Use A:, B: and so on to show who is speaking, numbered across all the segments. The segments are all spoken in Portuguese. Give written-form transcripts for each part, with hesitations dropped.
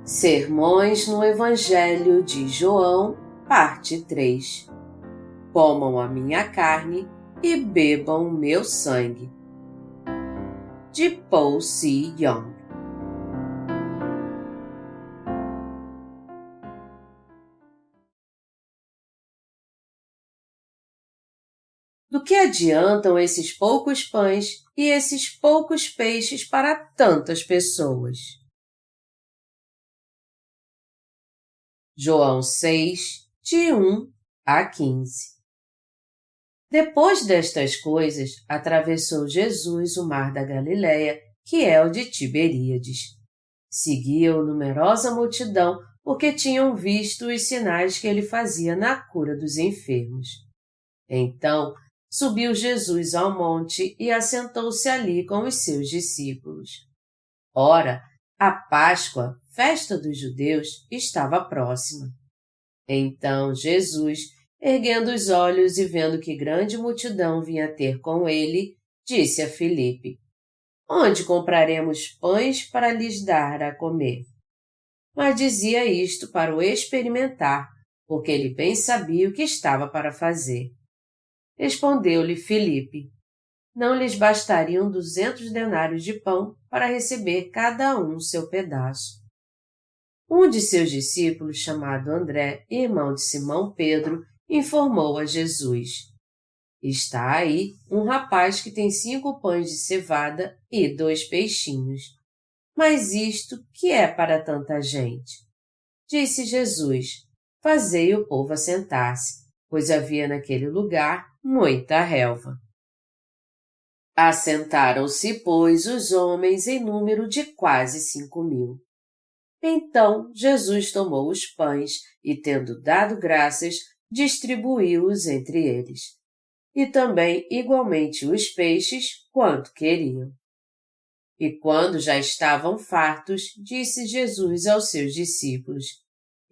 A: Sermões no Evangelho de João, parte 3. Comam a minha carne e bebam o meu sangue. De Paul C. Young. Do que adiantam esses poucos pães e esses poucos peixes para tantas pessoas? João 6, de 1 a 15. Depois destas coisas, atravessou Jesus o mar da Galileia, que é o de Tiberíades. Seguia-o numerosa multidão, porque tinham visto os sinais que ele fazia na cura dos enfermos. Então, subiu Jesus ao monte e assentou-se ali com os seus discípulos. Ora, a Páscoa, festa dos judeus, estava próxima. Então Jesus, erguendo os olhos e vendo que grande multidão vinha ter com ele, disse a Filipe: Onde compraremos pães para lhes dar a comer? Mas dizia isto para o experimentar, porque ele bem sabia o que estava para fazer. Respondeu-lhe Filipe: Não lhes bastariam 200 denários de pão para receber cada um seu pedaço. Um de seus discípulos, chamado André, irmão de Simão Pedro, informou a Jesus: Está aí um rapaz que tem 5 pães de cevada e 2 peixinhos. Mas isto que é para tanta gente? Disse Jesus: Fazei o povo assentar-se, pois havia naquele lugar muita relva. Assentaram-se, pois, os homens em número de quase 5.000. Então Jesus tomou os pães e, tendo dado graças, distribuiu-os entre eles. E também igualmente os peixes, quanto queriam. E quando já estavam fartos, disse Jesus aos seus discípulos: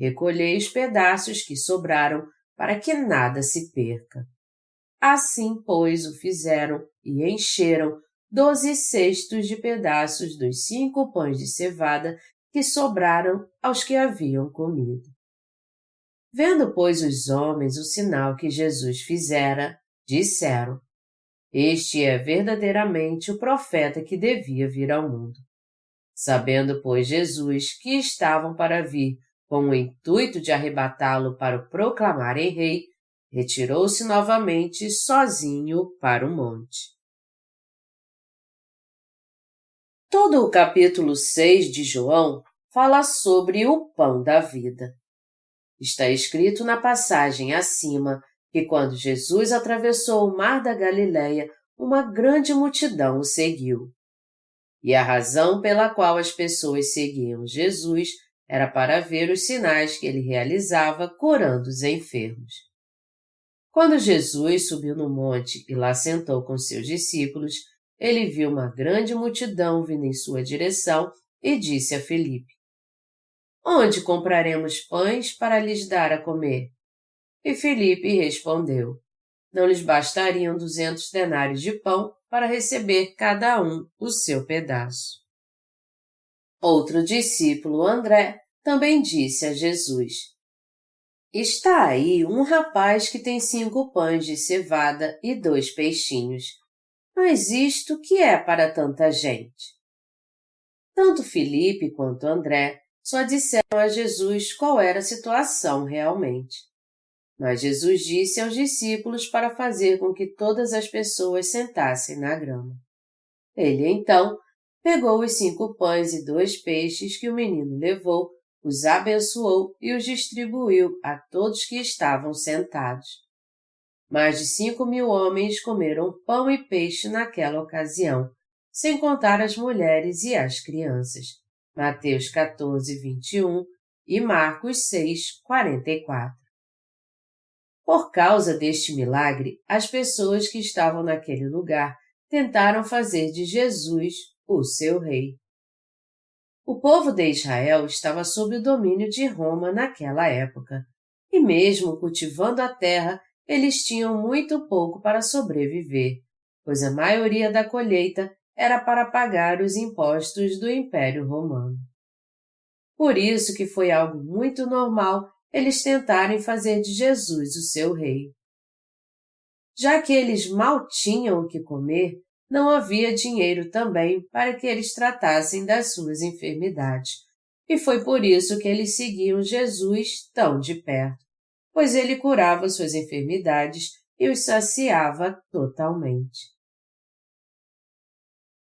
A: Recolhei os pedaços que sobraram, para que nada se perca. Assim, pois, o fizeram e encheram 12 cestos de pedaços dos 5 pães de cevada que sobraram aos que haviam comido. Vendo, pois, os homens o sinal que Jesus fizera, disseram: Este é verdadeiramente o profeta que devia vir ao mundo. Sabendo, pois, Jesus que estavam para vir com o intuito de arrebatá-lo para o proclamarem rei, retirou-se novamente sozinho para o monte. Todo o capítulo 6 de João fala sobre o pão da vida. Está escrito na passagem acima que quando Jesus atravessou o mar da Galileia, uma grande multidão o seguiu. E a razão pela qual as pessoas seguiam Jesus era para ver os sinais que ele realizava curando os enfermos. Quando Jesus subiu no monte e lá sentou com seus discípulos, ele viu uma grande multidão vindo em sua direção e disse a Filipe: Onde compraremos pães para lhes dar a comer? E Filipe respondeu: Não lhes bastariam 200 denários de pão para receber cada um o seu pedaço. Outro discípulo, André, também disse a Jesus: Está aí um rapaz que tem 5 pães de cevada e 2 peixinhos. Mas isto que é para tanta gente? Tanto Filipe quanto André só disseram a Jesus qual era a situação realmente. Mas Jesus disse aos discípulos para fazer com que todas as pessoas sentassem na grama. Ele, então, pegou os 5 pães e 2 peixes que o menino levou, os abençoou e os distribuiu a todos que estavam sentados. Mais de 5.000 homens comeram pão e peixe naquela ocasião, sem contar as mulheres e as crianças. Mateus 14, 21 e Marcos 6, 44. Por causa deste milagre, as pessoas que estavam naquele lugar tentaram fazer de Jesus o seu rei. O povo de Israel estava sob o domínio de Roma naquela época, e mesmo cultivando a terra, eles tinham muito pouco para sobreviver, pois a maioria da colheita era para pagar os impostos do Império Romano. Por isso que foi algo muito normal eles tentarem fazer de Jesus o seu rei. Já que eles mal tinham o que comer, não havia dinheiro também para que eles tratassem das suas enfermidades. E foi por isso que eles seguiam Jesus tão de perto, pois ele curava suas enfermidades e os saciava totalmente.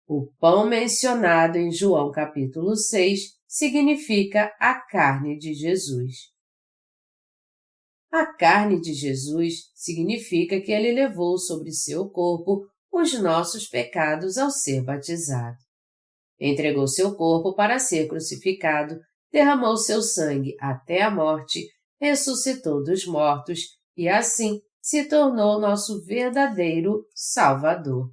A: O pão mencionado em João capítulo 6 significa a carne de Jesus. A carne de Jesus significa que ele levou sobre seu corpo os nossos pecados ao ser batizado. Entregou seu corpo para ser crucificado, derramou seu sangue até a morte, ressuscitou dos mortos e assim se tornou nosso verdadeiro Salvador.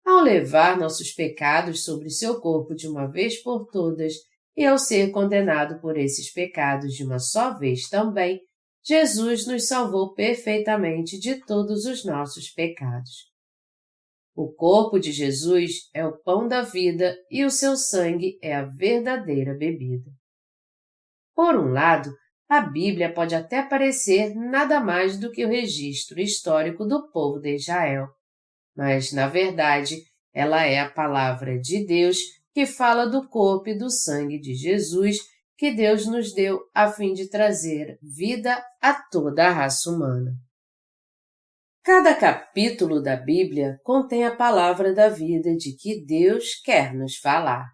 A: Ao levar nossos pecados sobre seu corpo de uma vez por todas e ao ser condenado por esses pecados de uma só vez também, Jesus nos salvou perfeitamente de todos os nossos pecados. O corpo de Jesus é o pão da vida e o seu sangue é a verdadeira bebida. Por um lado, a Bíblia pode até parecer nada mais do que o registro histórico do povo de Israel, mas, na verdade, ela é a palavra de Deus que fala do corpo e do sangue de Jesus que Deus nos deu a fim de trazer vida a toda a raça humana. Cada capítulo da Bíblia contém a palavra da vida de que Deus quer nos falar.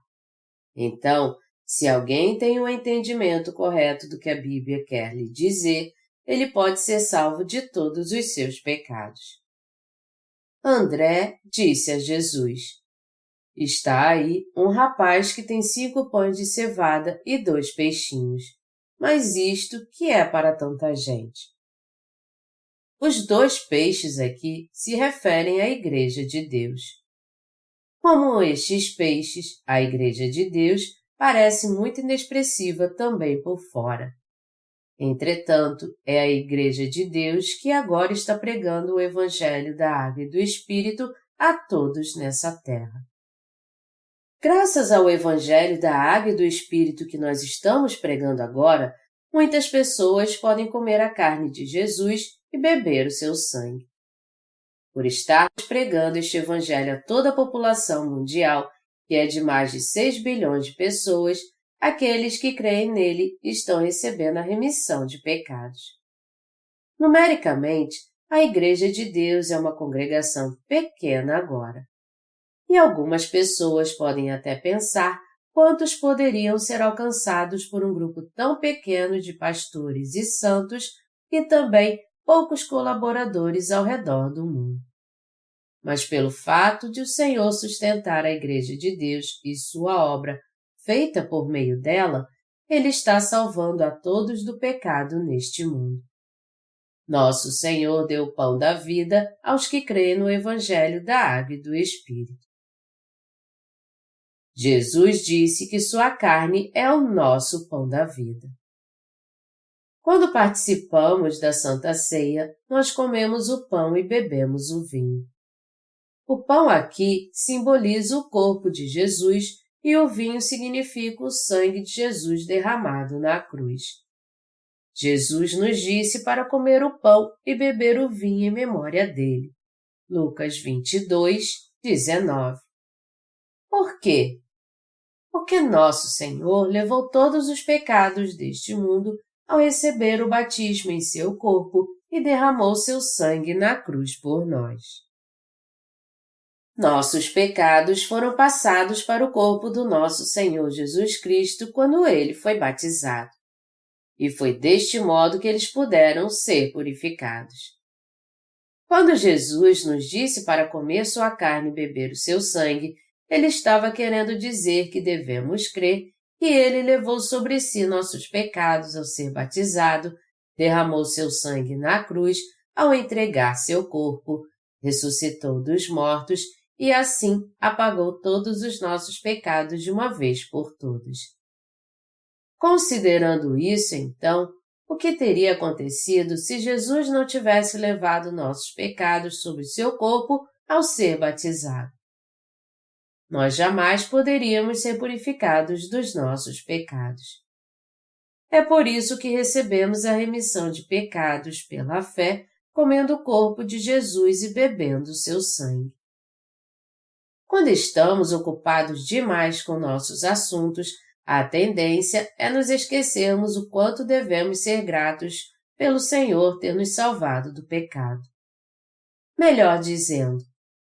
A: Então, se alguém tem um entendimento correto do que a Bíblia quer lhe dizer, ele pode ser salvo de todos os seus pecados. André disse a Jesus: "Está aí um rapaz que tem 5 pães de cevada e 2 peixinhos. Mas isto que é para tanta gente?" Os 2 peixes aqui se referem à Igreja de Deus. Como estes peixes, a Igreja de Deus parece muito inexpressiva também por fora. Entretanto, é a Igreja de Deus que agora está pregando o Evangelho da Água e do Espírito a todos nessa terra. Graças ao Evangelho da Água e do Espírito que nós estamos pregando agora, muitas pessoas podem comer a carne de Jesus e beber o seu sangue. Por estarmos pregando este Evangelho a toda a população mundial, que é de mais de 6 bilhões de pessoas, aqueles que creem nele estão recebendo a remissão de pecados. Numericamente, a Igreja de Deus é uma congregação pequena agora. E algumas pessoas podem até pensar quantos poderiam ser alcançados por um grupo tão pequeno de pastores e santos e também poucos colaboradores ao redor do mundo. Mas pelo fato de o Senhor sustentar a Igreja de Deus e sua obra feita por meio dela, Ele está salvando a todos do pecado neste mundo. Nosso Senhor deu o pão da vida aos que creem no Evangelho da Água e do Espírito. Jesus disse que sua carne é o nosso pão da vida. Quando participamos da Santa Ceia, nós comemos o pão e bebemos o vinho. O pão aqui simboliza o corpo de Jesus e o vinho significa o sangue de Jesus derramado na cruz. Jesus nos disse para comer o pão e beber o vinho em memória dele. Lucas 22, 19. Por quê? Porque nosso Senhor levou todos os pecados deste mundo ao receber o batismo em seu corpo e derramou seu sangue na cruz por nós. Nossos pecados foram passados para o corpo do nosso Senhor Jesus Cristo quando ele foi batizado. E foi deste modo que eles puderam ser purificados. Quando Jesus nos disse para comer sua carne e beber o seu sangue, ele estava querendo dizer que devemos crer que ele levou sobre si nossos pecados ao ser batizado, derramou seu sangue na cruz ao entregar seu corpo, ressuscitou dos mortos e assim apagou todos os nossos pecados de uma vez por todas. Considerando isso, então, o que teria acontecido se Jesus não tivesse levado nossos pecados sobre seu corpo ao ser batizado? nós jamais poderíamos ser purificados dos nossos pecados. É por isso que recebemos a remissão de pecados pela fé, comendo o corpo de Jesus e bebendo o seu sangue. Quando estamos ocupados demais com nossos assuntos, a tendência é nos esquecermos o quanto devemos ser gratos pelo Senhor ter nos salvado do pecado. Melhor dizendo,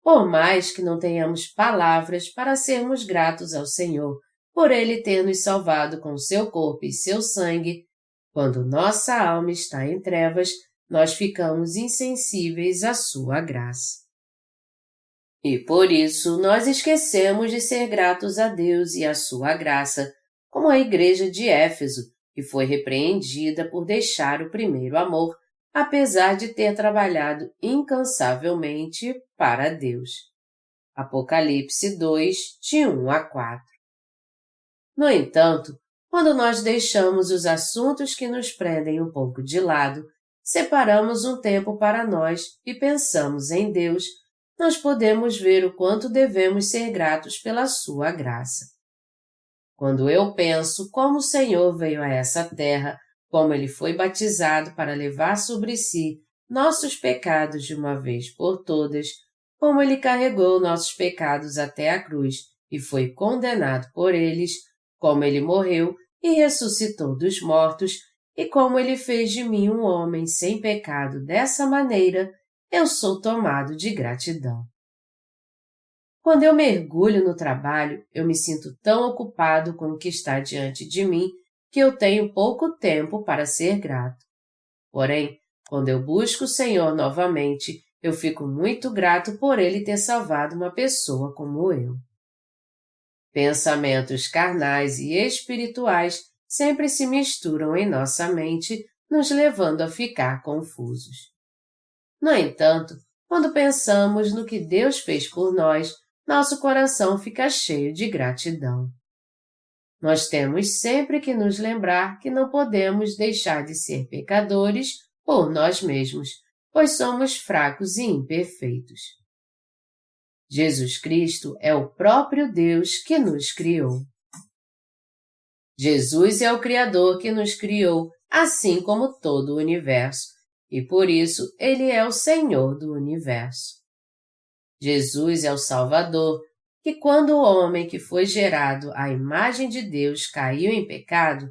A: por mais que não tenhamos palavras para sermos gratos ao Senhor por Ele ter nos salvado com seu corpo e seu sangue, quando nossa alma está em trevas, nós ficamos insensíveis à sua graça. E por isso nós esquecemos de ser gratos a Deus e à sua graça, como a igreja de Éfeso, que foi repreendida por deixar o primeiro amor, apesar de ter trabalhado incansavelmente para Deus. Apocalipse 2, de 1 a 4. No entanto, quando nós deixamos os assuntos que nos prendem um pouco de lado, separamos um tempo para nós e pensamos em Deus, nós podemos ver o quanto devemos ser gratos pela sua graça. Quando eu penso como o Senhor veio a essa terra, como Ele foi batizado para levar sobre si nossos pecados de uma vez por todas, como Ele carregou nossos pecados até a cruz e foi condenado por eles, como Ele morreu e ressuscitou dos mortos, e como Ele fez de mim um homem sem pecado dessa maneira, eu sou tomado de gratidão. Quando eu mergulho no trabalho, eu me sinto tão ocupado com o que está diante de mim que eu tenho pouco tempo para ser grato. Porém, quando eu busco o Senhor novamente, eu fico muito grato por Ele ter salvado uma pessoa como eu. Pensamentos carnais e espirituais sempre se misturam em nossa mente, nos levando a ficar confusos. No entanto, quando pensamos no que Deus fez por nós, nosso coração fica cheio de gratidão. Nós temos sempre que nos lembrar que não podemos deixar de ser pecadores por nós mesmos, pois somos fracos e imperfeitos. Jesus Cristo é o próprio Deus que nos criou. Jesus é o Criador que nos criou, assim como todo o universo, e por isso Ele é o Senhor do universo. Jesus é o Salvador, que quando o homem que foi gerado à imagem de Deus caiu em pecado,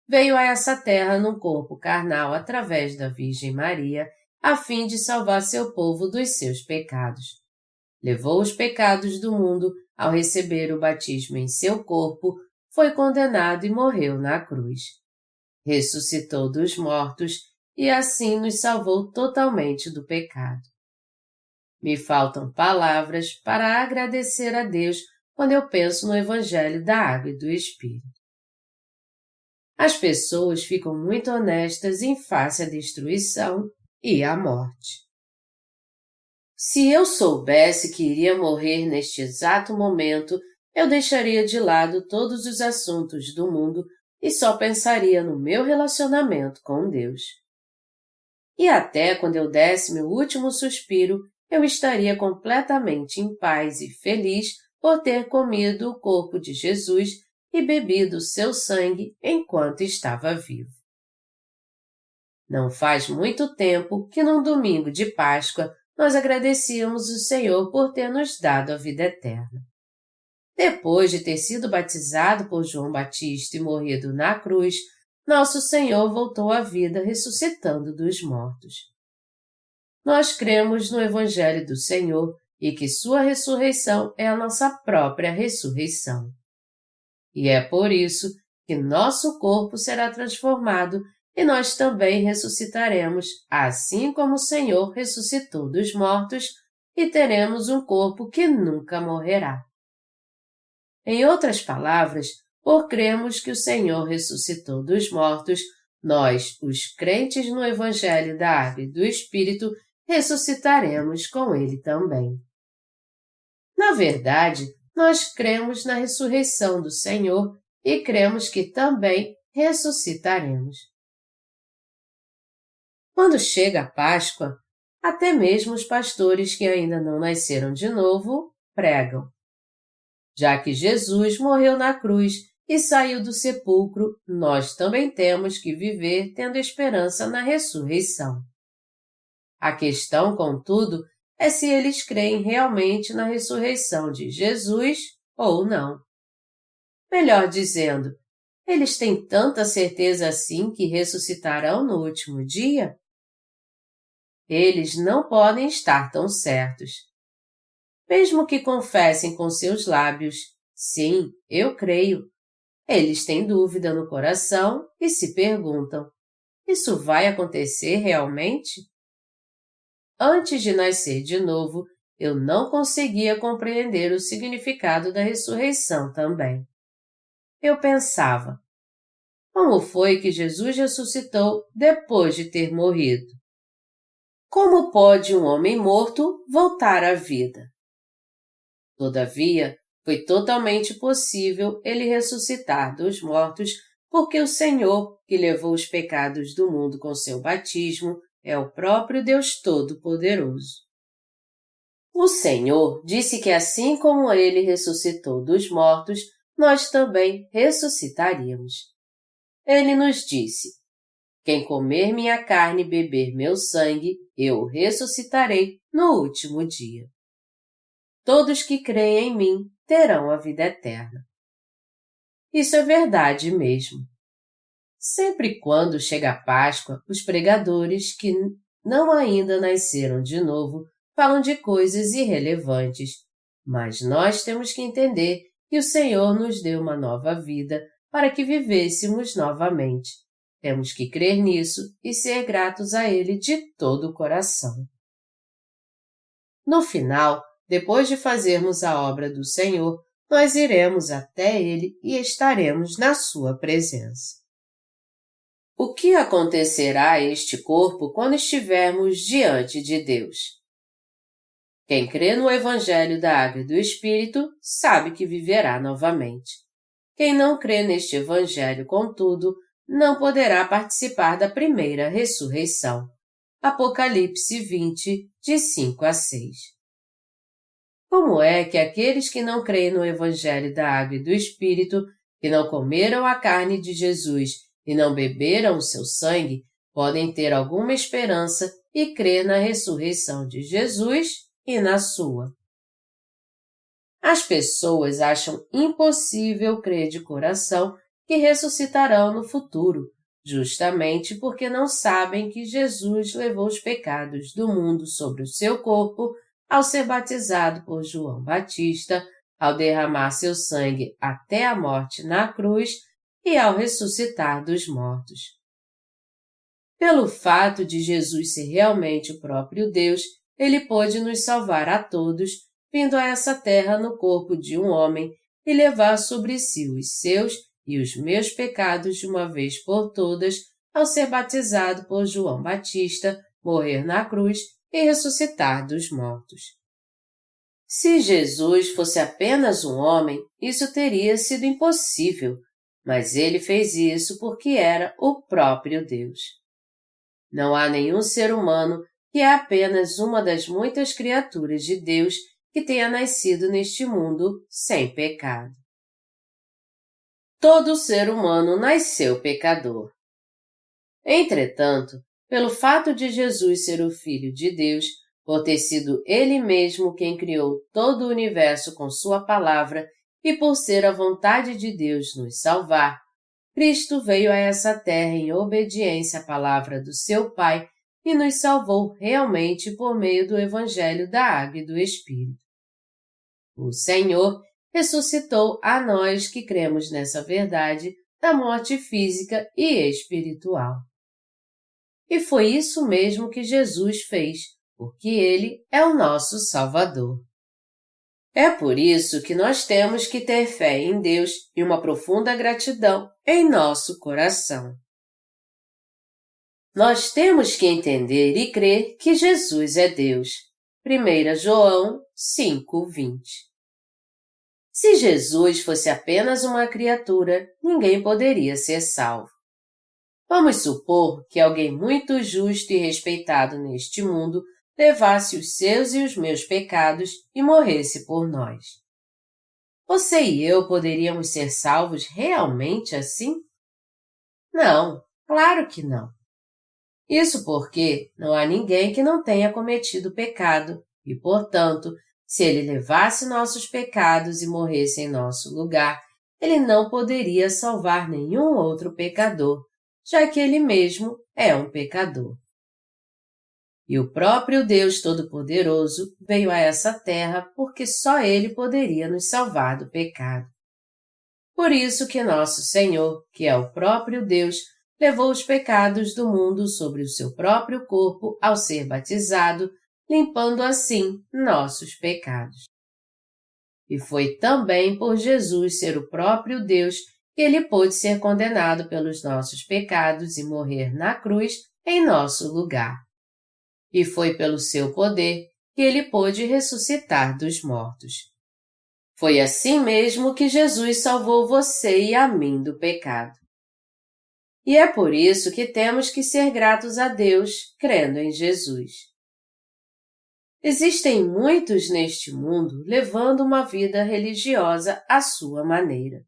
A: veio a essa terra num corpo carnal através da Virgem Maria, a fim de salvar seu povo dos seus pecados. Levou os pecados do mundo ao receber o batismo em seu corpo, foi condenado e morreu na cruz. Ressuscitou dos mortos e assim nos salvou totalmente do pecado. Me faltam palavras para agradecer a Deus quando eu penso no Evangelho da Água e do Espírito. As pessoas ficam muito honestas em face à destruição e à morte. Se eu soubesse que iria morrer neste exato momento, eu deixaria de lado todos os assuntos do mundo e só pensaria no meu relacionamento com Deus. E até quando eu desse meu último suspiro, eu estaria completamente em paz e feliz por ter comido o corpo de Jesus e bebido o seu sangue enquanto estava vivo. Não faz muito tempo que num domingo de Páscoa nós agradecíamos o Senhor por ter nos dado a vida eterna. Depois de ter sido batizado por João Batista e morrido na cruz, nosso Senhor voltou à vida ressuscitando dos mortos. Nós cremos no Evangelho do Senhor e que sua ressurreição é a nossa própria ressurreição. E é por isso que nosso corpo será transformado e nós também ressuscitaremos, assim como o Senhor ressuscitou dos mortos, e teremos um corpo que nunca morrerá. Em outras palavras, por crermos que o Senhor ressuscitou dos mortos, nós, os crentes no Evangelho da Água e do Espírito, ressuscitaremos com Ele também. Na verdade, nós cremos na ressurreição do Senhor e cremos que também ressuscitaremos. Quando chega a Páscoa, até mesmo os pastores que ainda não nasceram de novo pregam. Já que Jesus morreu na cruz e saiu do sepulcro, nós também temos que viver tendo esperança na ressurreição. A questão, contudo, é se eles creem realmente na ressurreição de Jesus ou não. Melhor dizendo, eles têm tanta certeza assim que ressuscitarão no último dia? Eles não podem estar tão certos. Mesmo que confessem com seus lábios, sim, eu creio, eles têm dúvida no coração e se perguntam, isso vai acontecer realmente? Antes de nascer de novo, eu não conseguia compreender o significado da ressurreição também. Eu pensava, como foi que Jesus ressuscitou depois de ter morrido? Como pode um homem morto voltar à vida? Todavia, foi totalmente possível ele ressuscitar dos mortos, porque o Senhor, que levou os pecados do mundo com seu batismo, é o próprio Deus Todo-Poderoso. O Senhor disse que assim como ele ressuscitou dos mortos, nós também ressuscitaríamos. Ele nos disse, quem comer minha carne e beber meu sangue, eu o ressuscitarei no último dia. Todos que creem em mim terão a vida eterna. Isso é verdade mesmo. Sempre quando chega a Páscoa, os pregadores que não ainda nasceram de novo falam de coisas irrelevantes, mas nós temos que entender que o Senhor nos deu uma nova vida para que vivêssemos novamente. Temos que crer nisso e ser gratos a Ele de todo o coração. No final, depois de fazermos a obra do Senhor, nós iremos até Ele e estaremos na Sua presença. O que acontecerá a este corpo quando estivermos diante de Deus? Quem crê no Evangelho da Água e do Espírito sabe que viverá novamente. Quem não crê neste Evangelho, contudo, não poderá participar da primeira ressurreição. Apocalipse 20, de 5 a 6. Como é que aqueles que não creem no Evangelho da Água e do Espírito, que não comeram a carne de Jesus e não beberam o seu sangue, podem ter alguma esperança e crer na ressurreição de Jesus e na sua? As pessoas acham impossível crer de coração que ressuscitarão no futuro, justamente porque não sabem que Jesus levou os pecados do mundo sobre o seu corpo ao ser batizado por João Batista, ao derramar seu sangue até a morte na cruz e ao ressuscitar dos mortos. Pelo fato de Jesus ser realmente o próprio Deus, ele pôde nos salvar a todos, vindo a essa terra no corpo de um homem e levar sobre si os seus e os meus pecados de uma vez por todas, ao ser batizado por João Batista, morrer na cruz e ressuscitar dos mortos. Se Jesus fosse apenas um homem, isso teria sido impossível, mas ele fez isso porque era o próprio Deus. Não há nenhum ser humano que é apenas uma das muitas criaturas de Deus que tenha nascido neste mundo sem pecado. Todo ser humano nasceu pecador. Entretanto, pelo fato de Jesus ser o Filho de Deus, por ter sido Ele mesmo quem criou todo o universo com sua palavra e por ser a vontade de Deus nos salvar, Cristo veio a essa terra em obediência à palavra do seu Pai e nos salvou realmente por meio do Evangelho da Água e do Espírito. O Senhor ressuscitou a nós que cremos nessa verdade da morte física e espiritual. E foi isso mesmo que Jesus fez, porque Ele é o nosso Salvador. É por isso que nós temos que ter fé em Deus e uma profunda gratidão em nosso coração. Nós temos que entender e crer que Jesus é Deus. 1 João 5:20. Se Jesus fosse apenas uma criatura, ninguém poderia ser salvo. Vamos supor que alguém muito justo e respeitado neste mundo levasse os seus e os meus pecados e morresse por nós. você e eu poderíamos ser salvos realmente assim? Não, claro que não. Isso porque não há ninguém que não tenha cometido pecado e, portanto, se ele levasse nossos pecados e morresse em nosso lugar, ele não poderia salvar nenhum outro pecador, já que ele mesmo é um pecador. E o próprio Deus Todo-Poderoso veio a essa terra porque só Ele poderia nos salvar do pecado. Por isso que nosso Senhor, que é o próprio Deus, levou os pecados do mundo sobre o seu próprio corpo ao ser batizado, limpando assim nossos pecados. E foi também por Jesus ser o próprio Deus que ele pôde ser condenado pelos nossos pecados e morrer na cruz em nosso lugar. E foi pelo seu poder que ele pôde ressuscitar dos mortos. Foi assim mesmo que Jesus salvou você e a mim do pecado. E é por isso que temos que ser gratos a Deus, crendo em Jesus. Existem muitos neste mundo levando uma vida religiosa à sua maneira.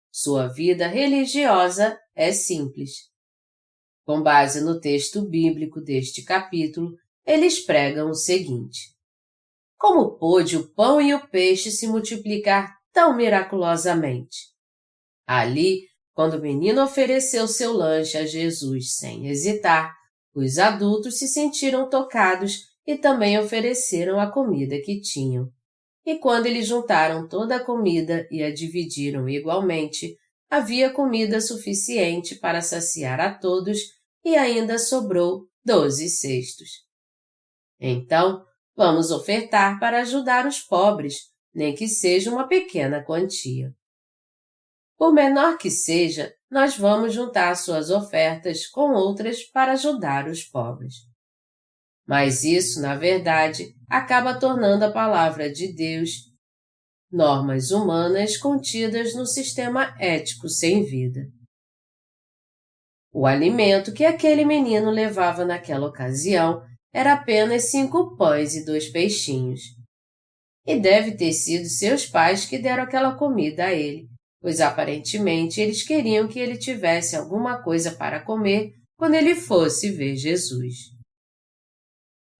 A: Sua vida religiosa é simples. Com base no texto bíblico deste capítulo, eles pregam o seguinte: como pôde o pão e o peixe se multiplicar tão miraculosamente? Ali, quando o menino ofereceu seu lanche a Jesus sem hesitar, os adultos se sentiram tocados e também ofereceram a comida que tinham. E quando eles juntaram toda a comida e a dividiram igualmente, havia comida suficiente para saciar a todos e ainda sobrou 12 cestos. Então, vamos ofertar para ajudar os pobres, nem que seja uma pequena quantia. Por menor que seja, nós vamos juntar suas ofertas com outras para ajudar os pobres. Mas isso, na verdade, acaba tornando a palavra de Deus normas humanas contidas no sistema ético sem vida. O alimento que aquele menino levava naquela ocasião era apenas 5 pães e 2 peixinhos. E deve ter sido seus pais que deram aquela comida a ele, pois aparentemente eles queriam que ele tivesse alguma coisa para comer quando ele fosse ver Jesus.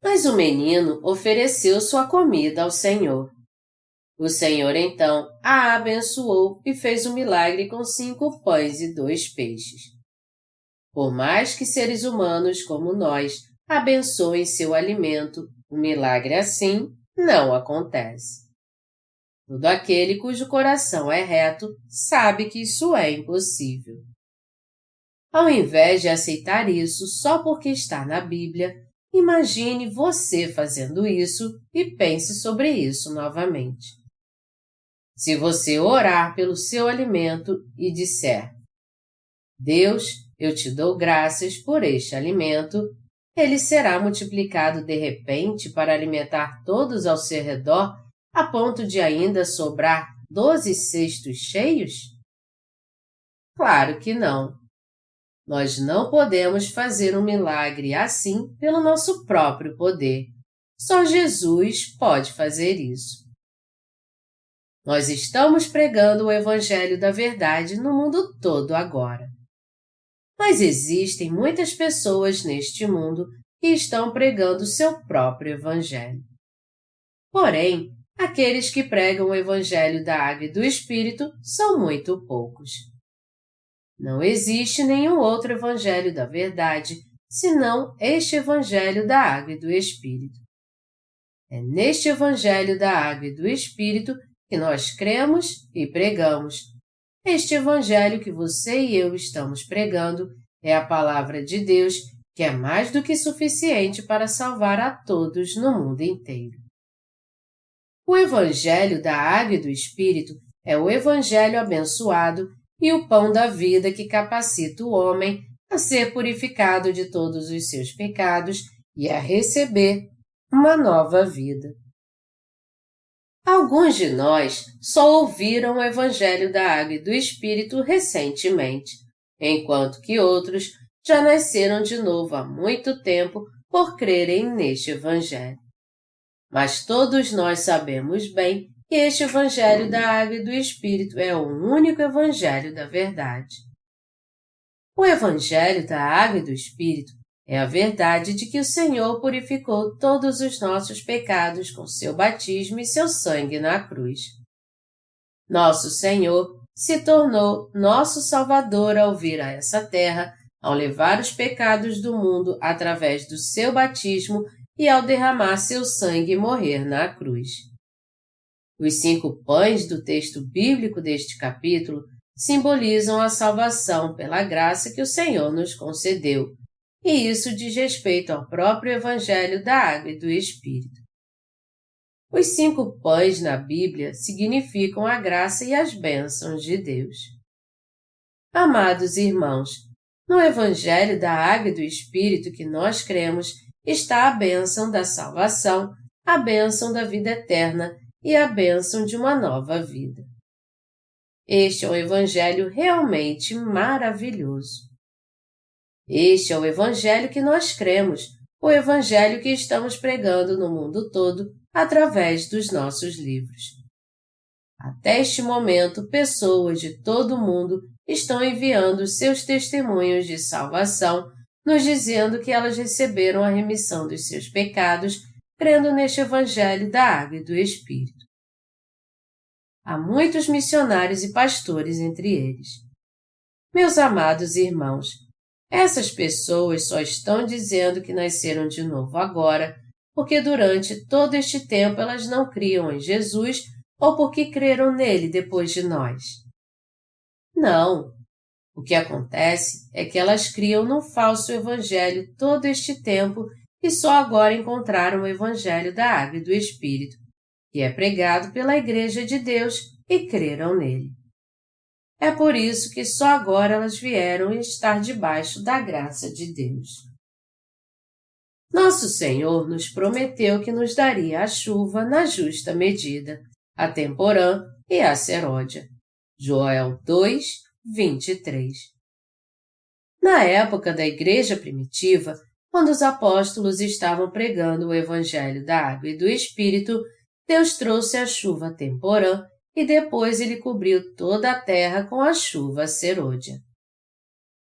A: Mas o menino ofereceu sua comida ao Senhor. O Senhor então a abençoou e fez um milagre com 5 pães e 2 peixes. Por mais que seres humanos como nós abençoem seu alimento, um milagre assim não acontece. Todo aquele cujo coração é reto sabe que isso é impossível. Ao invés de aceitar isso só porque está na Bíblia, imagine você fazendo isso e pense sobre isso novamente. Se você orar pelo seu alimento e disser: Deus, eu te dou graças por este alimento, ele será multiplicado de repente para alimentar todos ao seu redor, a ponto de ainda sobrar 12 cestos cheios? Claro que não. Nós não podemos fazer um milagre assim pelo nosso próprio poder. Só Jesus pode fazer isso. Nós estamos pregando o Evangelho da Verdade no mundo todo agora. Mas existem muitas pessoas neste mundo que estão pregando seu próprio Evangelho. Porém, aqueles que pregam o Evangelho da Água e do Espírito são muito poucos. Não existe nenhum outro Evangelho da Verdade, senão este Evangelho da Água e do Espírito. É neste Evangelho da Água e do Espírito que nós cremos e pregamos. Este Evangelho que você e eu estamos pregando é a palavra de Deus, que é mais do que suficiente para salvar a todos no mundo inteiro. O Evangelho da Água e do Espírito é o Evangelho abençoado e o pão da vida que capacita o homem a ser purificado de todos os seus pecados e a receber uma nova vida. Alguns de nós só ouviram o Evangelho da Água e do Espírito recentemente, enquanto que outros já nasceram de novo há muito tempo por crerem neste Evangelho. Mas todos nós sabemos bem e este Evangelho da Água e do Espírito é o único Evangelho da verdade. O Evangelho da Água e do Espírito é a verdade de que o Senhor purificou todos os nossos pecados com seu batismo e seu sangue na cruz. Nosso Senhor se tornou nosso Salvador ao vir a essa terra, ao levar os pecados do mundo através do seu batismo e ao derramar seu sangue e morrer na cruz. Os 5 pães do texto bíblico deste capítulo simbolizam a salvação pela graça que o Senhor nos concedeu, e isso diz respeito ao próprio Evangelho da Água e do Espírito. Os 5 pães na Bíblia significam a graça e as bênçãos de Deus. Amados irmãos, no Evangelho da Água e do Espírito que nós cremos está a bênção da salvação, a bênção da vida eterna e a bênção de uma nova vida. Este é um Evangelho realmente maravilhoso. Este é o Evangelho que nós cremos, o Evangelho que estamos pregando no mundo todo através dos nossos livros. Até este momento, pessoas de todo o mundo estão enviando seus testemunhos de salvação, nos dizendo que elas receberam a remissão dos seus pecados, crendo neste Evangelho da Água e do Espírito. Há muitos missionários e pastores entre eles. Meus amados irmãos, essas pessoas só estão dizendo que nasceram de novo agora, porque durante todo este tempo elas não criam em Jesus ou porque creram nele depois de nós. Não. O que acontece é que elas criam no falso evangelho todo este tempo e só agora encontraram o Evangelho da Água e do Espírito, que é pregado pela Igreja de Deus, e creram nele. É por isso que só agora elas vieram estar debaixo da graça de Deus. Nosso Senhor nos prometeu que nos daria a chuva na justa medida, a temporã e a seródia. Joel 2, 23. Na época da Igreja primitiva, quando os apóstolos estavam pregando o Evangelho da Água e do Espírito, Deus trouxe a chuva temporã e depois ele cobriu toda a terra com a chuva serôdia.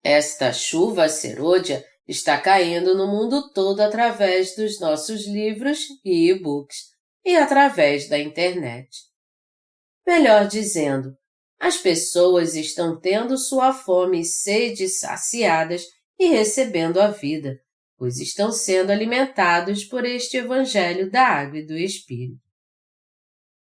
A: Esta chuva serôdia está caindo no mundo todo através dos nossos livros e e-books e através da internet. Melhor dizendo, as pessoas estão tendo sua fome e sede saciadas e recebendo a vida, pois estão sendo alimentados por este Evangelho da Água e do Espírito.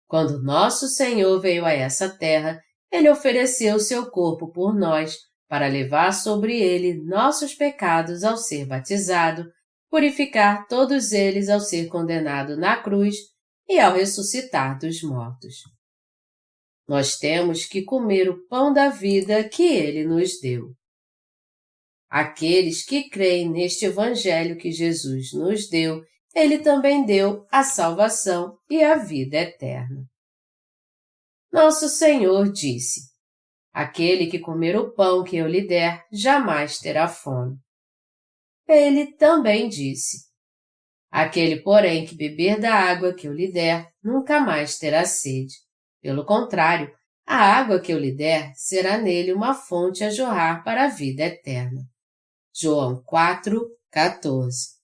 A: Quando nosso Senhor veio a essa terra, ele ofereceu seu corpo por nós, para levar sobre ele nossos pecados ao ser batizado, purificar todos eles ao ser condenado na cruz e ao ressuscitar dos mortos. Nós temos que comer o pão da vida que ele nos deu. Aqueles que creem neste Evangelho que Jesus nos deu, ele também deu a salvação e a vida eterna. Nosso Senhor disse: aquele que comer o pão que eu lhe der, jamais terá fome. Ele também disse: aquele, porém, que beber da água que eu lhe der, nunca mais terá sede. Pelo contrário, a água que eu lhe der será nele uma fonte a jorrar para a vida eterna. João 4:14.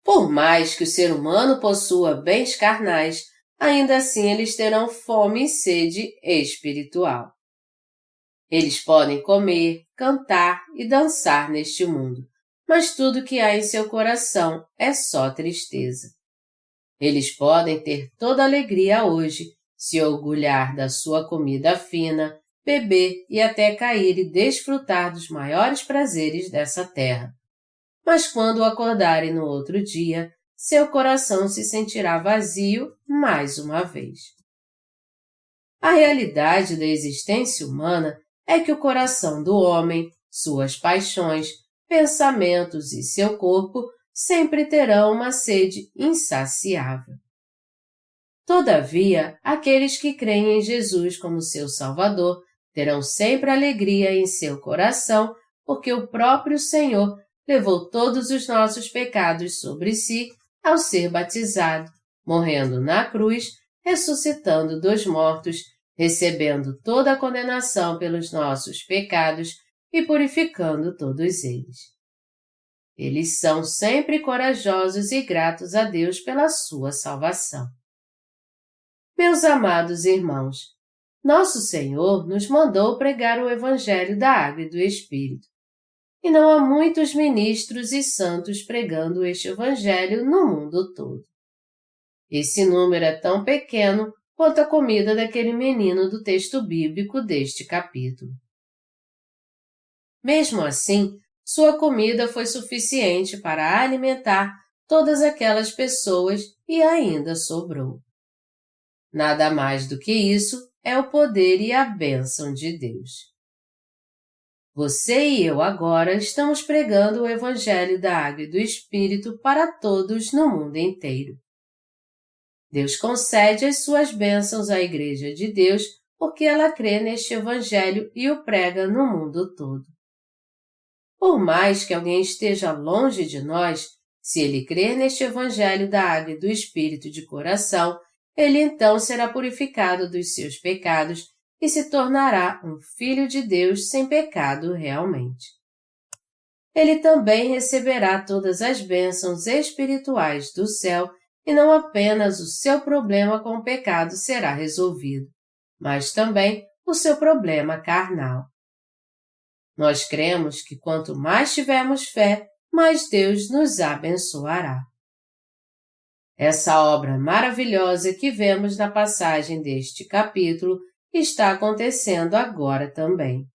A: Por mais que o ser humano possua bens carnais, ainda assim eles terão fome e sede espiritual. Eles podem comer, cantar e dançar neste mundo, mas tudo que há em seu coração é só tristeza. Eles podem ter toda a alegria hoje, se orgulhar da sua comida fina, beber e até cair e desfrutar dos maiores prazeres dessa terra. Mas quando acordarem no outro dia, seu coração se sentirá vazio mais uma vez. A realidade da existência humana é que o coração do homem, suas paixões, pensamentos e seu corpo sempre terão uma sede insaciável. Todavia, aqueles que creem em Jesus como seu Salvador terão sempre alegria em seu coração, porque o próprio Senhor levou todos os nossos pecados sobre si ao ser batizado, morrendo na cruz, ressuscitando dos mortos, recebendo toda a condenação pelos nossos pecados e purificando todos eles. Eles são sempre corajosos e gratos a Deus pela sua salvação. Meus amados irmãos, nosso Senhor nos mandou pregar o Evangelho da Água e do Espírito. E não há muitos ministros e santos pregando este Evangelho no mundo todo. Esse número é tão pequeno quanto a comida daquele menino do texto bíblico deste capítulo. Mesmo assim, sua comida foi suficiente para alimentar todas aquelas pessoas e ainda sobrou. Nada mais do que isso é o poder e a bênção de Deus. Você e eu agora estamos pregando o Evangelho da Água e do Espírito para todos no mundo inteiro. Deus concede as suas bênçãos à Igreja de Deus porque ela crê neste Evangelho e o prega no mundo todo. Por mais que alguém esteja longe de nós, se ele crer neste Evangelho da Água e do Espírito de coração, ele então será purificado dos seus pecados e se tornará um filho de Deus sem pecado realmente. Ele também receberá todas as bênçãos espirituais do céu e não apenas o seu problema com o pecado será resolvido, mas também o seu problema carnal. Nós cremos que quanto mais tivermos fé, mais Deus nos abençoará. Essa obra maravilhosa que vemos na passagem deste capítulo está acontecendo agora também.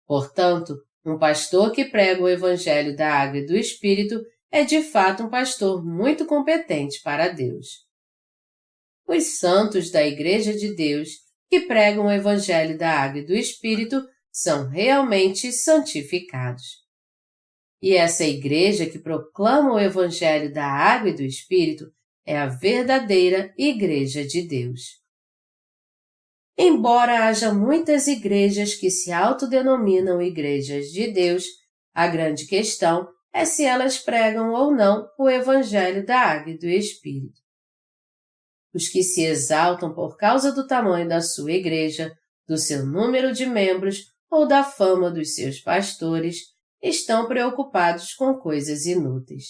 A: Portanto, um pastor que prega o Evangelho da Água e do Espírito é de fato um pastor muito competente para Deus. Os santos da Igreja de Deus que pregam o Evangelho da Água e do Espírito são realmente santificados. E essa igreja que proclama o Evangelho da Água e do Espírito é a verdadeira Igreja de Deus. Embora haja muitas igrejas que se autodenominam Igrejas de Deus, a grande questão é se elas pregam ou não o Evangelho da Água e do Espírito. Os que se exaltam por causa do tamanho da sua igreja, do seu número de membros ou da fama dos seus pastores, estão preocupados com coisas inúteis.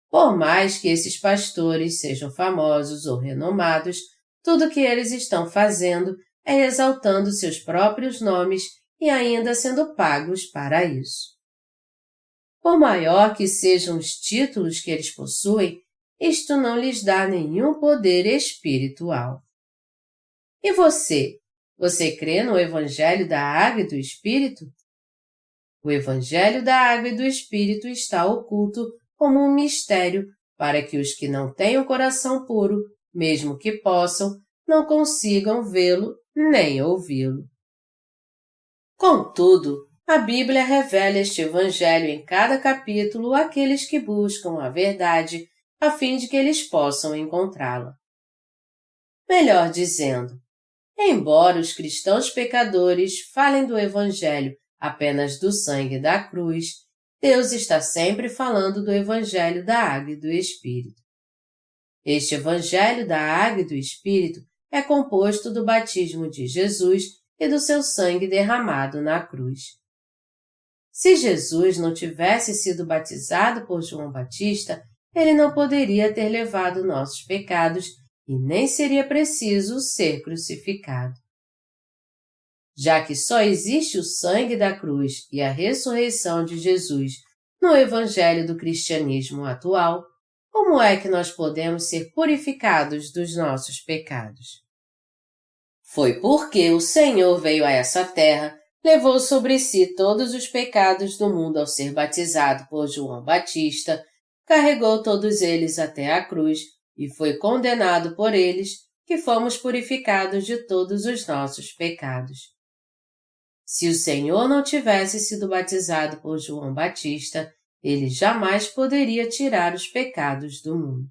A: Por mais que esses pastores sejam famosos ou renomados, tudo o que eles estão fazendo é exaltando seus próprios nomes e ainda sendo pagos para isso. Por maior que sejam os títulos que eles possuem, isto não lhes dá nenhum poder espiritual. E você? Você crê no Evangelho da Água e do Espírito? O Evangelho da Água e do Espírito está oculto como um mistério para que os que não têm o coração puro, mesmo que possam, não consigam vê-lo nem ouvi-lo. Contudo, a Bíblia revela este Evangelho em cada capítulo àqueles que buscam a verdade, a fim de que eles possam encontrá-la. Melhor dizendo, embora os cristãos pecadores falem do Evangelho apenas do sangue da cruz, Deus está sempre falando do Evangelho da Água e do Espírito. Este Evangelho da Água e do Espírito é composto do batismo de Jesus e do seu sangue derramado na cruz. Se Jesus não tivesse sido batizado por João Batista, ele não poderia ter levado nossos pecados e nem seria preciso ser crucificado. Já que só existe o sangue da cruz e a ressurreição de Jesus no Evangelho do cristianismo atual, como é que nós podemos ser purificados dos nossos pecados? Foi porque o Senhor veio a essa terra, levou sobre si todos os pecados do mundo ao ser batizado por João Batista, carregou todos eles até a cruz e foi condenado por eles, que fomos purificados de todos os nossos pecados. Se o Senhor não tivesse sido batizado por João Batista, ele jamais poderia tirar os pecados do mundo.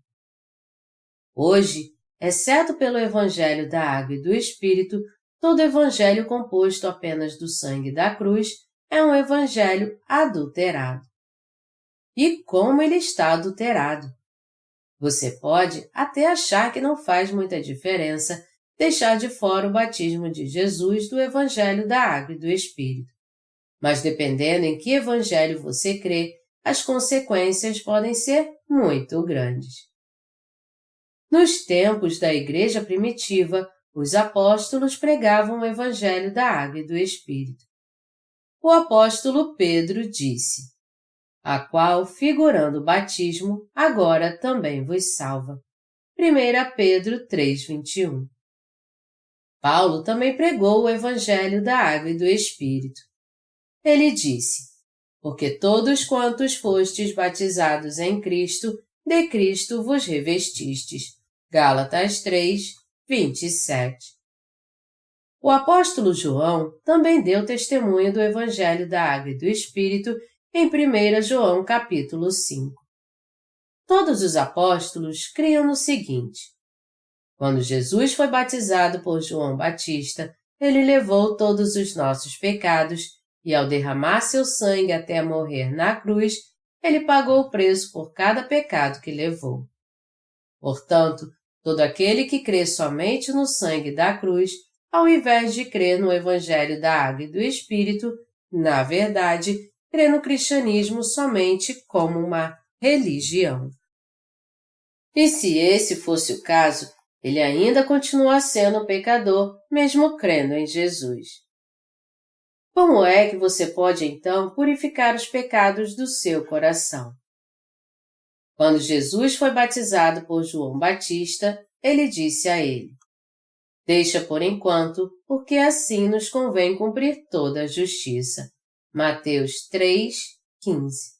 A: Hoje, exceto pelo Evangelho da Água e do Espírito, todo evangelho composto apenas do sangue da cruz é um evangelho adulterado. E como ele está adulterado? Você pode até achar que não faz muita diferença deixar de fora o batismo de Jesus do Evangelho da Água e do Espírito. Mas dependendo em que evangelho você crê, as consequências podem ser muito grandes. Nos tempos da Igreja primitiva, os apóstolos pregavam o Evangelho da Água e do Espírito. O apóstolo Pedro disse: "A qual, figurando o batismo, agora também vos salva." 1 Pedro 3:21. Paulo também pregou o Evangelho da Água e do Espírito. Ele disse: "Porque todos quantos fostes batizados em Cristo, de Cristo vos revestistes." Gálatas 3:27. O apóstolo João também deu testemunho do Evangelho da Água e do Espírito em 1 João capítulo 5. Todos os apóstolos criam no seguinte: quando Jesus foi batizado por João Batista, ele levou todos os nossos pecados e, ao derramar seu sangue até morrer na cruz, ele pagou o preço por cada pecado que levou. Portanto, todo aquele que crê somente no sangue da cruz, ao invés de crer no Evangelho da Água e do Espírito, na verdade, crê no cristianismo somente como uma religião. E se esse fosse o caso, ele ainda continua sendo um pecador, mesmo crendo em Jesus. Como é que você pode, então, purificar os pecados do seu coração? Quando Jesus foi batizado por João Batista, ele disse a ele: "Deixa por enquanto, porque assim nos convém cumprir toda a justiça." Mateus 3:15.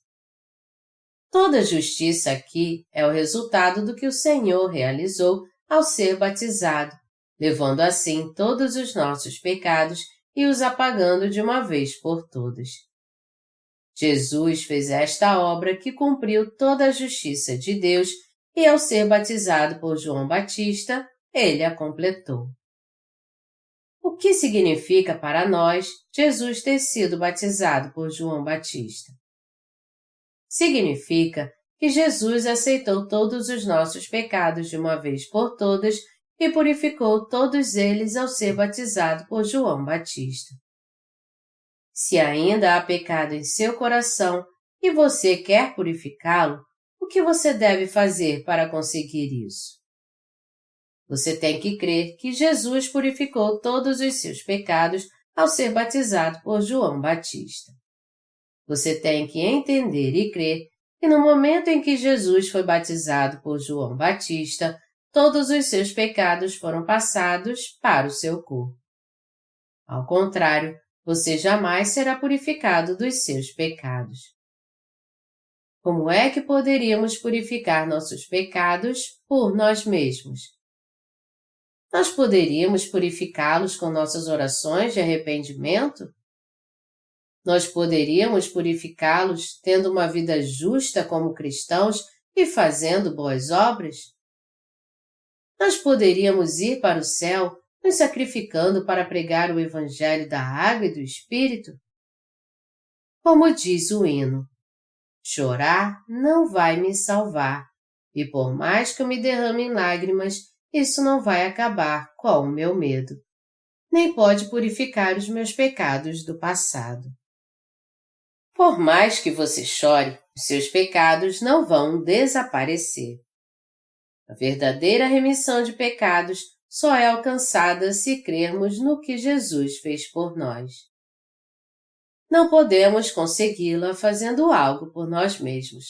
A: Toda a justiça aqui é o resultado do que o Senhor realizou ao ser batizado, levando assim todos os nossos pecados e os apagando de uma vez por todas. Jesus fez esta obra que cumpriu toda a justiça de Deus e, ao ser batizado por João Batista, ele a completou. O que significa para nós Jesus ter sido batizado por João Batista? Significa que Jesus aceitou todos os nossos pecados de uma vez por todas e purificou todos eles ao ser batizado por João Batista. Se ainda há pecado em seu coração e você quer purificá-lo, o que você deve fazer para conseguir isso? Você tem que crer que Jesus purificou todos os seus pecados ao ser batizado por João Batista. Você tem que entender e crer que no momento em que Jesus foi batizado por João Batista, todos os seus pecados foram passados para o seu corpo. Ao contrário, você jamais será purificado dos seus pecados. Como é que poderíamos purificar nossos pecados por nós mesmos? Nós poderíamos purificá-los com nossas orações de arrependimento? Nós poderíamos purificá-los tendo uma vida justa como cristãos e fazendo boas obras? Nós poderíamos ir para o céu nos sacrificando para pregar o Evangelho da Água e do Espírito? Como diz o hino: "Chorar não vai me salvar, e por mais que eu me derrame em lágrimas, isso não vai acabar com o meu medo, nem pode purificar os meus pecados do passado." Por mais que você chore, os seus pecados não vão desaparecer. A verdadeira remissão de pecados só é alcançada se crermos no que Jesus fez por nós. Não podemos consegui-la fazendo algo por nós mesmos.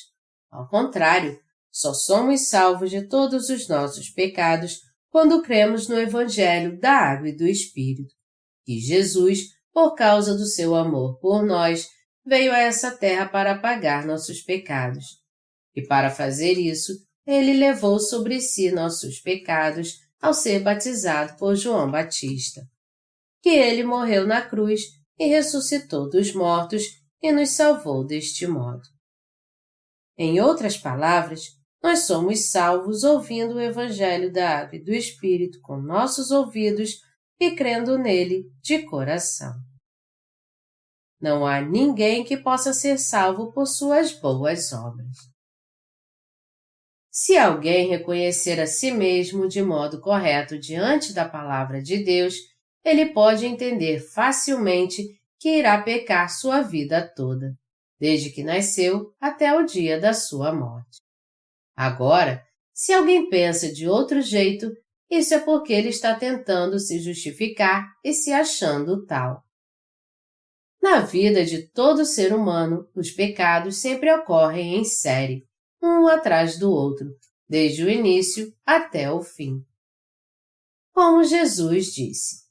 A: Ao contrário, só somos salvos de todos os nossos pecados quando cremos no Evangelho da Água e do Espírito, que Jesus, por causa do seu amor por nós, veio a essa terra para apagar nossos pecados. E para fazer isso, ele levou sobre si nossos pecados ao ser batizado por João Batista. Que ele morreu na cruz e ressuscitou dos mortos e nos salvou deste modo. Em outras palavras, nós somos salvos ouvindo o Evangelho da Água e do Espírito com nossos ouvidos e crendo nele de coração. Não há ninguém que possa ser salvo por suas boas obras. Se alguém reconhecer a si mesmo de modo correto diante da palavra de Deus, ele pode entender facilmente que irá pecar sua vida toda, desde que nasceu até o dia da sua morte. Agora, se alguém pensa de outro jeito, isso é porque ele está tentando se justificar e se achando tal. Na vida de todo ser humano, os pecados sempre ocorrem em série, um atrás do outro, desde o início até o fim. Como Jesus disse: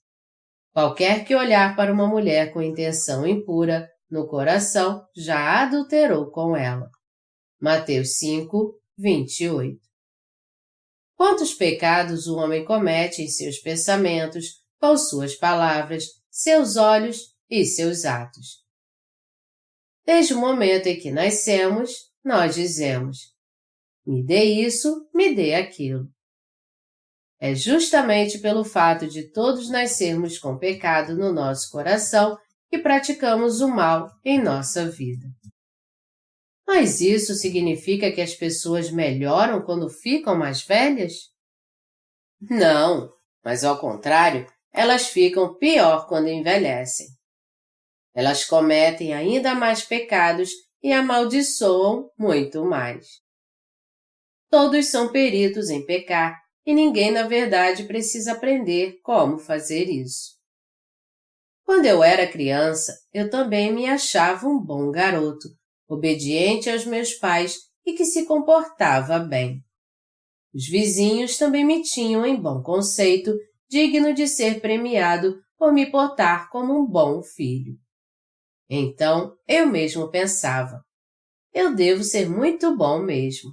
A: qualquer que olhar para uma mulher com intenção impura, no coração já adulterou com ela. Mateus 5, 28. Quantos pecados o homem comete em seus pensamentos, com suas palavras, seus olhos e seus atos? Desde o momento em que nascemos, nós dizemos: me dê isso, me dê aquilo. É justamente pelo fato de todos nascermos com pecado no nosso coração que praticamos o mal em nossa vida. Mas isso significa que as pessoas melhoram quando ficam mais velhas? Não, mas ao contrário, elas ficam pior quando envelhecem. Elas cometem ainda mais pecados e amaldiçoam muito mais. Todos são peritos em pecar e ninguém, na verdade, precisa aprender como fazer isso. Quando eu era criança, eu também me achava um bom garoto, obediente aos meus pais e que se comportava bem. Os vizinhos também me tinham em bom conceito, digno de ser premiado por me portar como um bom filho. Então, eu mesmo pensava: eu devo ser muito bom mesmo.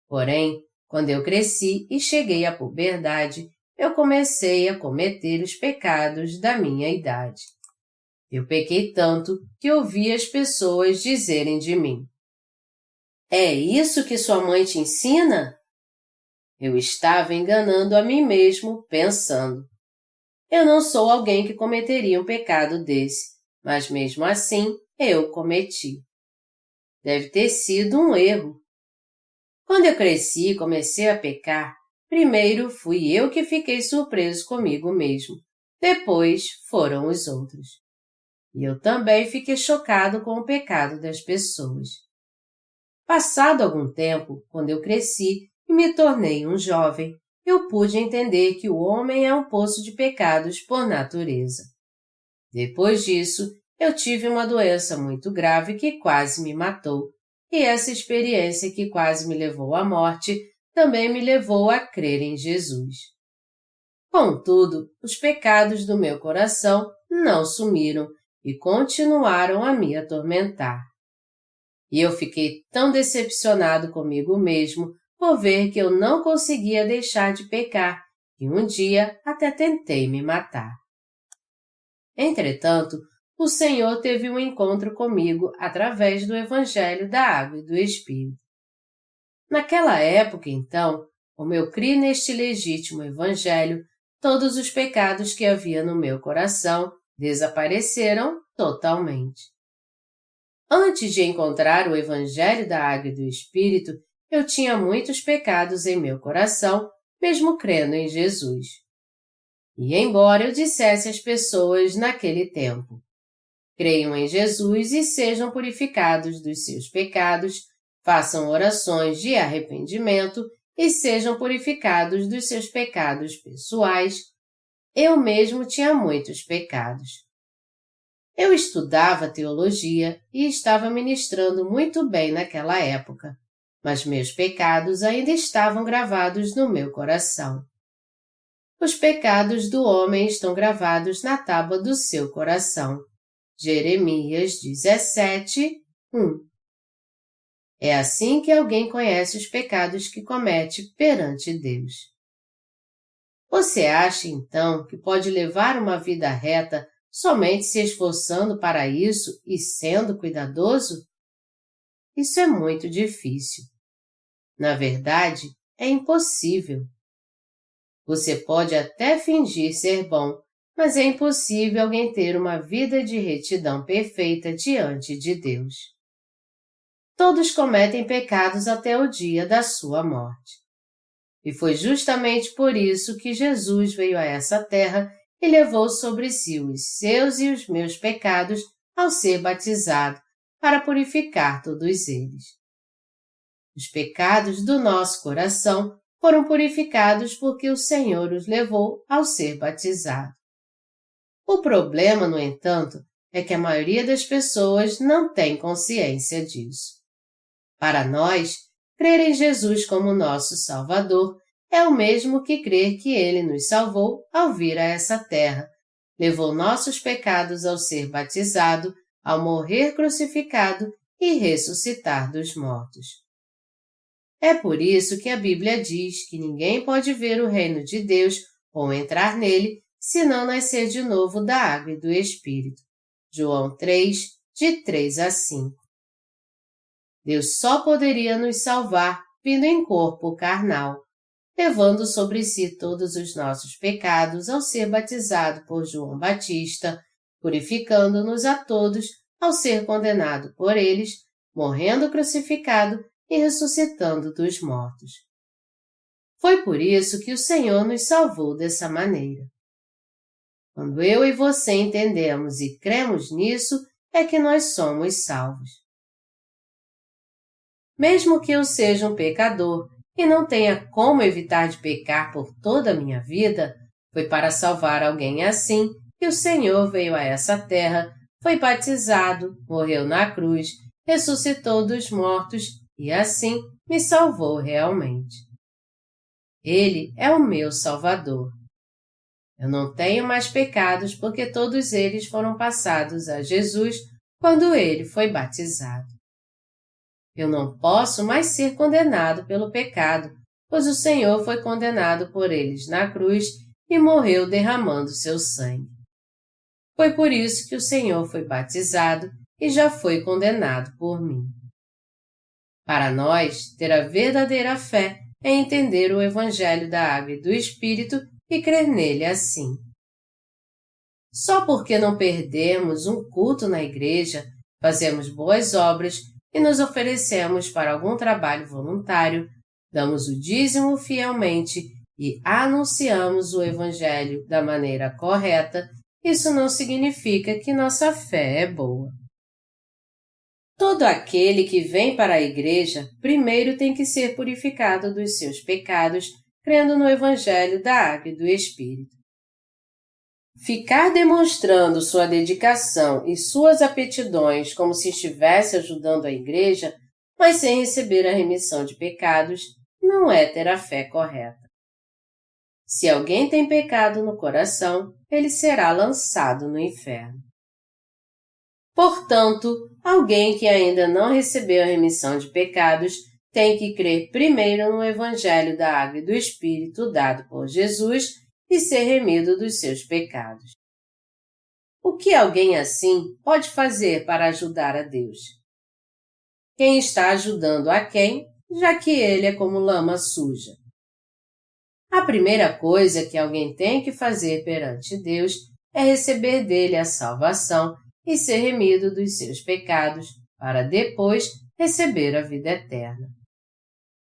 A: Porém, quando eu cresci e cheguei à puberdade, eu comecei a cometer os pecados da minha idade. Eu pequei tanto que ouvi as pessoas dizerem de mim: é isso que sua mãe te ensina? Eu estava enganando a mim mesmo, pensando: eu não sou alguém que cometeria um pecado desse, mas mesmo assim eu cometi. Deve ter sido um erro. Quando eu cresci e comecei a pecar, primeiro fui eu que fiquei surpreso comigo mesmo, depois foram os outros. E eu também fiquei chocado com o pecado das pessoas. Passado algum tempo, quando eu cresci e me tornei um jovem, eu pude entender que o homem é um poço de pecados por natureza. Depois disso, eu tive uma doença muito grave que quase me matou, e essa experiência que quase me levou à morte também me levou a crer em Jesus. Contudo, os pecados do meu coração não sumiram e continuaram a me atormentar. E eu fiquei tão decepcionado comigo mesmo por ver que eu não conseguia deixar de pecar, que um dia até tentei me matar. Entretanto, o Senhor teve um encontro comigo através do Evangelho da Água e do Espírito. Naquela época, então, como eu criei neste legítimo Evangelho, todos os pecados que havia no meu coração desapareceram totalmente. Antes de encontrar o Evangelho da Água e do Espírito, eu tinha muitos pecados em meu coração, mesmo crendo em Jesus. E embora eu dissesse às pessoas naquele tempo: creiam em Jesus e sejam purificados dos seus pecados, façam orações de arrependimento e sejam purificados dos seus pecados pessoais, eu mesmo tinha muitos pecados. Eu estudava teologia e estava ministrando muito bem naquela época, mas meus pecados ainda estavam gravados no meu coração. Os pecados do homem estão gravados na tábua do seu coração. Jeremias 17, 1. É assim que alguém conhece os pecados que comete perante Deus. Você acha, então, que pode levar uma vida reta somente se esforçando para isso e sendo cuidadoso? Isso é muito difícil. Na verdade, é impossível. Você pode até fingir ser bom, mas é impossível alguém ter uma vida de retidão perfeita diante de Deus. todos cometem pecados até o dia da sua morte. E foi justamente por isso que Jesus veio a essa terra e levou sobre si os seus e os meus pecados ao ser batizado, para purificar todos eles. Os pecados do nosso coração foram purificados porque o Senhor os levou ao ser batizado. O problema, no entanto, é que a maioria das pessoas não tem consciência disso. Para nós, crer em Jesus como nosso Salvador é o mesmo que crer que Ele nos salvou ao vir a essa terra, levou nossos pecados ao ser batizado, ao morrer crucificado e ressuscitar dos mortos. É por isso que a Bíblia diz que ninguém pode ver o reino de Deus ou entrar nele se não nascer de novo da água e do Espírito. João 3, de 3 a 5. Deus só poderia nos salvar vindo em corpo carnal, levando sobre si todos os nossos pecados ao ser batizado por João Batista, purificando-nos a todos ao ser condenado por eles, morrendo crucificado e ressuscitando dos mortos. Foi por isso que o Senhor nos salvou dessa maneira. Quando eu e você entendemos e cremos nisso, é que nós somos salvos. Mesmo que eu seja um pecador e não tenha como evitar de pecar por toda a minha vida, foi para salvar alguém assim que o Senhor veio a essa terra, foi batizado, morreu na cruz, ressuscitou dos mortos e assim me salvou realmente. Ele é o meu Salvador. Eu não tenho mais pecados porque todos eles foram passados a Jesus quando ele foi batizado. Eu não posso mais ser condenado pelo pecado, pois o Senhor foi condenado por eles na cruz e morreu derramando seu sangue. Foi por isso que o Senhor foi batizado e já foi condenado por mim. Para nós, ter a verdadeira fé é entender o Evangelho da Água e do Espírito e crer nele assim. Só porque não perdemos um culto na igreja, fazemos boas obras e nos oferecemos para algum trabalho voluntário, damos o dízimo fielmente e anunciamos o Evangelho da maneira correta, isso não significa que nossa fé é boa. Todo aquele que vem para a igreja primeiro tem que ser purificado dos seus pecados, crendo no Evangelho da Água e do Espírito. Ficar demonstrando sua dedicação e suas aptidões como se estivesse ajudando a igreja, mas sem receber a remissão de pecados, não é ter a fé correta. Se alguém tem pecado no coração, ele será lançado no inferno. Portanto, alguém que ainda não recebeu a remissão de pecados tem que crer primeiro no Evangelho da Água e do Espírito dado por Jesus e ser remido dos seus pecados. O que alguém assim pode fazer para ajudar a Deus? Quem está ajudando a quem, já que ele é como lama suja? A primeira coisa que alguém tem que fazer perante Deus é receber dele a salvação e ser remido dos seus pecados, para depois receber a vida eterna.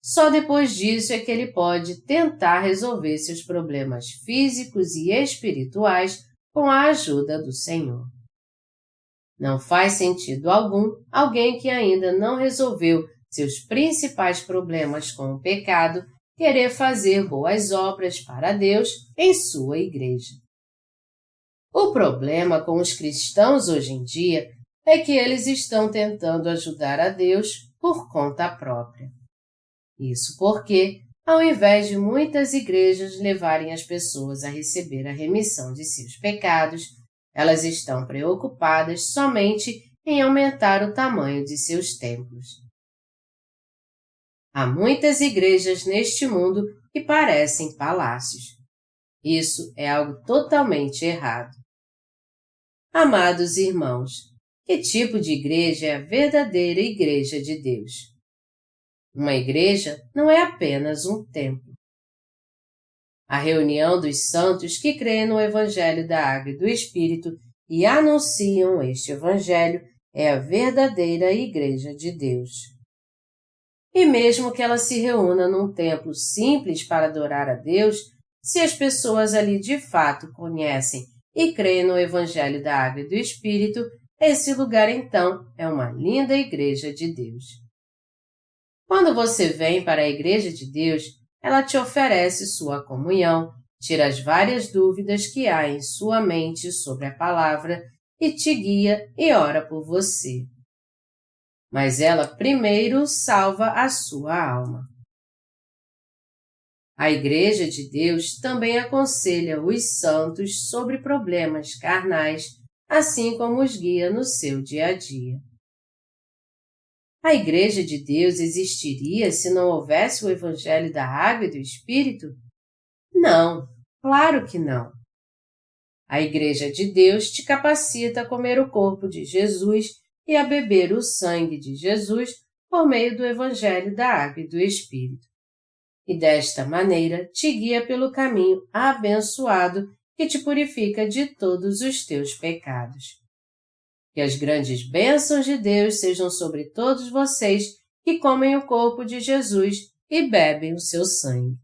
A: Só depois disso é que ele pode tentar resolver seus problemas físicos e espirituais com a ajuda do Senhor. Não faz sentido algum alguém que ainda não resolveu seus principais problemas com o pecado querer fazer boas obras para Deus em sua igreja. O problema com os cristãos hoje em dia é que eles estão tentando ajudar a Deus por conta própria. Isso porque, ao invés de muitas igrejas levarem as pessoas a receber a remissão de seus pecados, elas estão preocupadas somente em aumentar o tamanho de seus templos. Há muitas igrejas neste mundo que parecem palácios. Isso é algo totalmente errado. Amados irmãos, que tipo de igreja é a verdadeira igreja de Deus? Uma igreja não é apenas um templo. A reunião dos santos que creem no Evangelho da Água e do Espírito e anunciam este Evangelho é a verdadeira Igreja de Deus. E mesmo que ela se reúna num templo simples para adorar a Deus, se as pessoas ali de fato conhecem e creem no Evangelho da Água e do Espírito, esse lugar então é uma linda Igreja de Deus. Quando você vem para a Igreja de Deus, ela te oferece sua comunhão, tira as várias dúvidas que há em sua mente sobre a palavra e te guia e ora por você. Mas ela primeiro salva a sua alma. A Igreja de Deus também aconselha os santos sobre problemas carnais, assim como os guia no seu dia a dia. A Igreja de Deus existiria se não houvesse o Evangelho da Água e do Espírito? Não, claro que não. A Igreja de Deus te capacita a comer o corpo de Jesus e a beber o sangue de Jesus por meio do Evangelho da Água e do Espírito. E desta maneira te guia pelo caminho abençoado que te purifica de todos os teus pecados. Que as grandes bênçãos de Deus sejam sobre todos vocês que comem o corpo de Jesus e bebem o seu sangue.